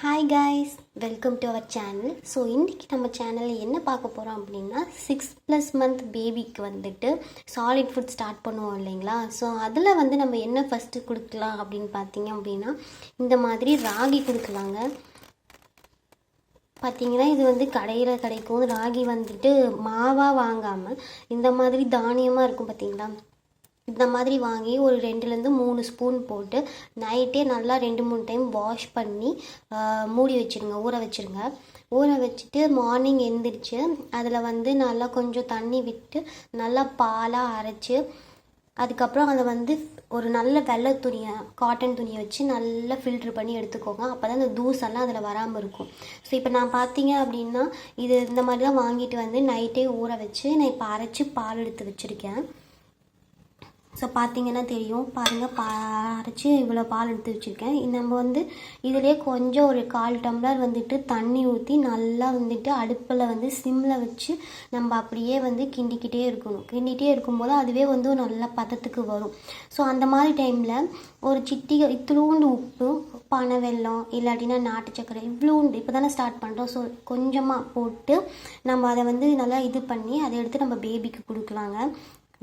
Hi guys, welcome to our channel. So இன்றைக்கி நம்ம சேனலில் என்ன பார்க்க போகிறோம் அப்படின்னா 6+ மந்த் பேபிக்கு வந்துட்டு சாலிட் ஃபுட் ஸ்டார்ட் பண்ணுவோம் இல்லைங்களா. ஸோ அதில் வந்து நம்ம என்ன ஃபஸ்ட்டு கொடுக்கலாம் அப்படின்னு பார்த்தீங்க அப்படின்னா இந்த மாதிரி ராகி கொடுக்கலாங்க. பார்த்திங்கன்னா இது வந்து கடையில் கிடைக்கும். ராகி வந்துட்டு மாவாக வாங்காமல் இந்த மாதிரி தானியமாக இருக்கும் பார்த்திங்களா. இந்த மாதிரி வாங்கி ஒரு 2-3 ஸ்பூன் போட்டு நைட்டே நல்லா 2-3 டைம் வாஷ் பண்ணி மூடி வச்சுருங்க, ஊற வச்சுருங்க. ஊற வச்சுட்டு மார்னிங் எழுந்திரிச்சு அதில் வந்து நல்லா கொஞ்சம் தண்ணி விட்டு நல்லா பாலாக அரைச்சி அதுக்கப்புறம் அதை வந்து ஒரு நல்ல வெள்ளை துணியை, காட்டன் துணியை வச்சு நல்லா ஃபில்ட்ரு பண்ணி எடுத்துக்கோங்க. அப்போ தான் அந்த தூசெல்லாம் அதில் வராமல் இருக்கும். ஸோ இப்போ நான் பார்த்தீங்க அப்படின்னா இது இந்த மாதிரி தான் வாங்கிட்டு வந்து நைட்டே ஊற வச்சு நான் இப்போ அரைச்சி பால் எடுத்து வச்சுருக்கேன். ஸோ பார்த்தீங்கன்னா தெரியும், பாருங்கள், அரைச்சி இவ்வளோ பால் எடுத்து வச்சுருக்கேன். நம்ம வந்து இதிலே கொஞ்சம் ஒரு 1/4 டம்ளர் வந்துட்டு தண்ணி ஊற்றி நல்லா வந்துட்டு அடுப்பில் வந்து சிம்மில் வச்சு நம்ம அப்படியே வந்து கிண்டிக்கிட்டே இருக்கணும். கிண்டிகிட்டே இருக்கும்போது அதுவே வந்து நல்ல பதத்துக்கு வரும். ஸோ அந்த மாதிரி டைமில் ஒரு இத்திலூண்டு உப்பு, பனை வெல்லம் இல்லாட்டினா நாட்டு சக்கரை இவ்வளோண்டு இப்போ தானே ஸ்டார்ட் பண்ணுறோம். ஸோ கொஞ்சமாக போட்டு நம்ம அதை வந்து நல்லா இது பண்ணி அதை எடுத்து நம்ம பேபிக்கு கொடுக்கலாங்க.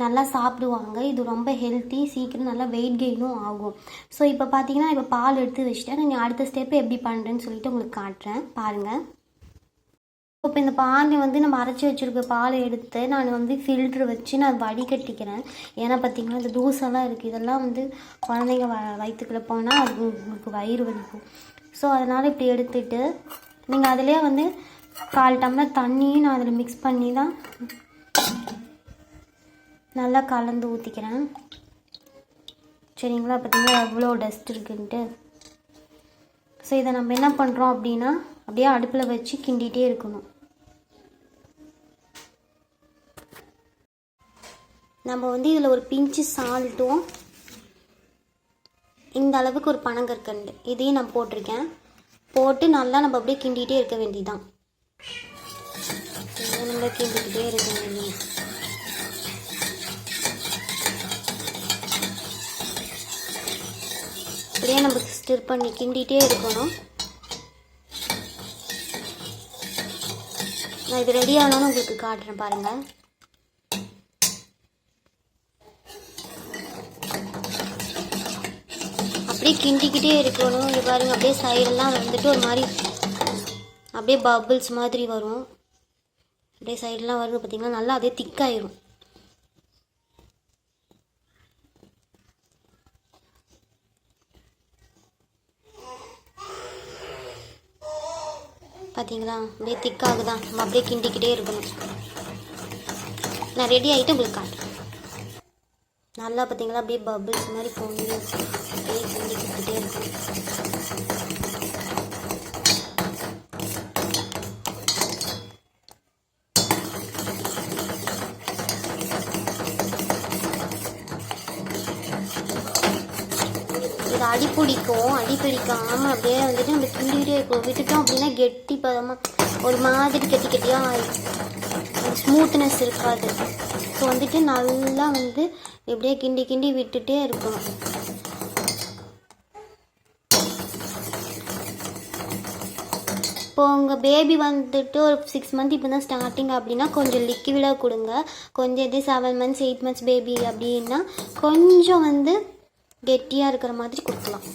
நல்லா சாப்பிடுவாங்க. இது ரொம்ப ஹெல்த்தி, சீக்கிரம் நல்லா வெயிட் கெயினும் ஆகும். ஸோ இப்போ பார்த்தீங்கன்னா இப்போ பால் எடுத்து வச்சுட்டேன். நான் அடுத்த ஸ்டெப்பு எப்படி பண்ணுறேன்னு சொல்லிட்டு உங்களுக்கு காட்டுறேன், பாருங்கள். இப்போ இந்த பால் வந்து நம்ம அரைச்சி வச்சுருக்க பாலை எடுத்து நான் வந்து ஃபில்ட்ரு வச்சு நான் வடிகட்டிக்கிறேன். ஏன்னா பார்த்திங்கன்னா இந்த தூசெல்லாம் இருக்குது, இதெல்லாம் வந்து குழந்தைங்க வயிற்றுக்குள்ளே போனால் அது உங்களுக்கு வயிறு வலிக்கும். ஸோ அதனால் இப்படி எடுத்துட்டு நீங்கள் அதிலே வந்து 1/4 டம்ளர் தண்ணியும் நான் அதில் மிக்ஸ் பண்ணி தான் நல்லா கலந்து ஊற்றிக்கிறேன். சரிங்களா, பார்த்தீங்கன்னா எவ்வளோ டஸ்ட் இருக்குன்ட்டு. ஸோ இதை நம்ம என்ன பண்ணுறோம் அப்படின்னா அப்படியே அடுப்பில் வச்சு கிண்டிகிட்டே இருக்கணும். நம்ம வந்து இதில் ஒரு பிஞ்சு சால்ட்டும் இந்த அளவுக்கு ஒரு பனங்கற்கண்டு இதையும் நான் போட்டிருக்கேன். போட்டு நல்லா நம்ம அப்படியே கிண்டிகிட்டே இருக்க வேண்டியதுதான். நல்லா கிண்டிக்கிட்டே இருக்க வேண்டியது. அப்படியே நம்ம ஸ்டிர் பண்ணி கிண்டிகிட்டே இருக்கணும். நான் இது ரெடி ஆனோன்னு உங்களுக்கு காட்டுறேன், பாருங்கள். அப்படியே கிண்டிக்கிட்டே இருக்கணும். இது பாருங்கள், அப்படியே சைடெல்லாம் வந்துட்டு ஒரு மாதிரி அப்படியே பபிள்ஸ் மாதிரி வரும். அப்படியே சைடெல்லாம் வருது பார்த்திங்கன்னா, நல்லா அப்படியே திக்காயிரும். பார்த்தீங்களா, அப்படியே திக்காகுதான். நம்ம அப்படியே கிண்டிக்கிட்டே இருக்கணும். நான் ரெடி ஆகிட்டு உங்களுக்கு காட்டுறேன். நல்லா பார்த்தீங்களா, அப்படியே பபிள்ஸ் மாதிரி பொங்கி அப்படியே கிண்டிக்கிட்டே இருக்கணும். இது அடிப்பிடிக்காமல் அப்படியே வந்துட்டு நம்ம கிண்டிகிட்டே இருக்கும். விட்டுட்டோம் அப்படின்னா கெட்டி பதமாக ஒரு மாதிரி கெட்டியாக ஒரு ஸ்மூத்னஸ் இருக்காது. ஸோ வந்துட்டு நல்லா வந்து எப்படியே கிண்டி விட்டுட்டே இருக்கணும். இப்போ உங்கள் பேபி வந்துட்டு ஒரு 6 மந்த் இப்போ தான் ஸ்டார்டிங் அப்படின்னா கொஞ்சம் லிக்விடாக கொடுங்க. கொஞ்சம் இதே 7 மந்த்ஸ் 8 மந்த்ஸ் பேபி அப்படின்னா கொஞ்சம் வந்து கெட்டியாக இருக்கிற மாதிரி கொடுக்கலாம்.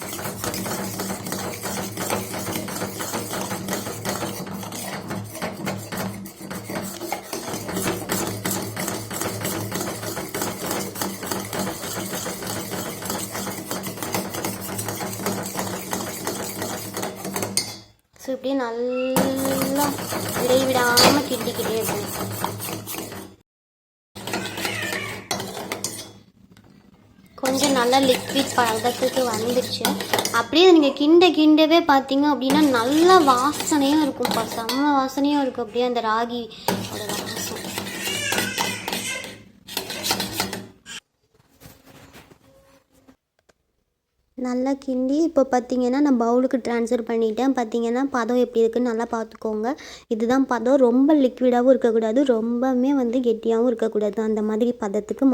ஸோ இப்படியே நல்லா இடைவிடாமல் கிண்டிக்கிட்டே இருக்கணும். கொஞ்சம் நல்லா லிக்விட் பதத்துக்கு வந்துடுச்சு. அப்படியே நீங்கள் கிண்டவே பார்த்தீங்க அப்படின்னா நல்ல வாசனையும் இருக்கும், செம்ம வாசனையும் இருக்கும். அப்படியே அந்த ராகியோட வாசம். நல்லா கிண்டி இப்போ பார்த்தீங்கன்னா நான் பவுலுக்கு ட்ரான்ஸ்ஃபர் பண்ணிட்டேன். பார்த்தீங்கன்னா பதம் எப்படி இருக்குன்னு நல்லா பார்த்துக்கோங்க. இதுதான் பதம். ரொம்ப லிக்விடாகவும் இருக்கக்கூடாது, ரொம்பவுமே கெட்டியாகவும் இருக்கக்கூடாது. அந்த மாதிரி பதத்துக்கு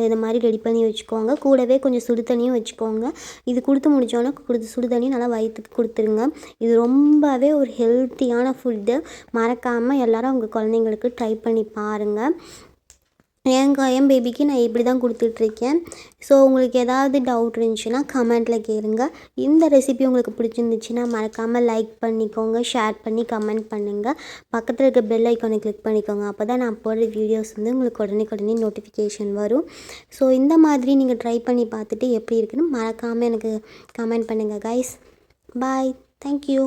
இந்த மாதிரி ரெடி பண்ணி வச்சுக்கோங்க. கூடவே கொஞ்சம் சுடு தண்ணியும் வச்சுக்கோங்க. இது கொடுத்து முடித்தோன்னே சுடு தண்ணி நல்லா வயிற்றுக்கு கொடுத்துருங்க. இது ரொம்பவே ஒரு ஹெல்த்தியான ஃபுட்டு. மறக்காமல் எல்லோரும் உங்கள் குழந்தைங்களுக்கு ட்ரை பண்ணி பாருங்கள். என் பேபிக்கு நான் இப்படி தான் கொடுத்துட்ருக்கேன். ஸோ உங்களுக்கு ஏதாவது டவுட் இருந்துச்சுன்னா கமெண்ட்டில் கேளுங்க. இந்த ரெசிபி உங்களுக்கு பிடிச்சிருந்துச்சுன்னா மறக்காமல் லைக் பண்ணிக்கோங்க, ஷேர் பண்ணி கமெண்ட் பண்ணுங்கள். பக்கத்தில் இருக்க பெல் ஐக்கானை கிளிக் பண்ணிக்கோங்க. அப்போ தான் நான் போடுற வீடியோஸ் உங்களுக்கு உடனே நோட்டிஃபிகேஷன் வரும். ஸோ இந்த மாதிரி நீங்கள் ட்ரை பண்ணி பார்த்துட்டு எப்படி இருக்குன்னு மறக்காமல் எனக்கு கமெண்ட் பண்ணுங்கள் கைஸ். பாய். தேங்க்யூ.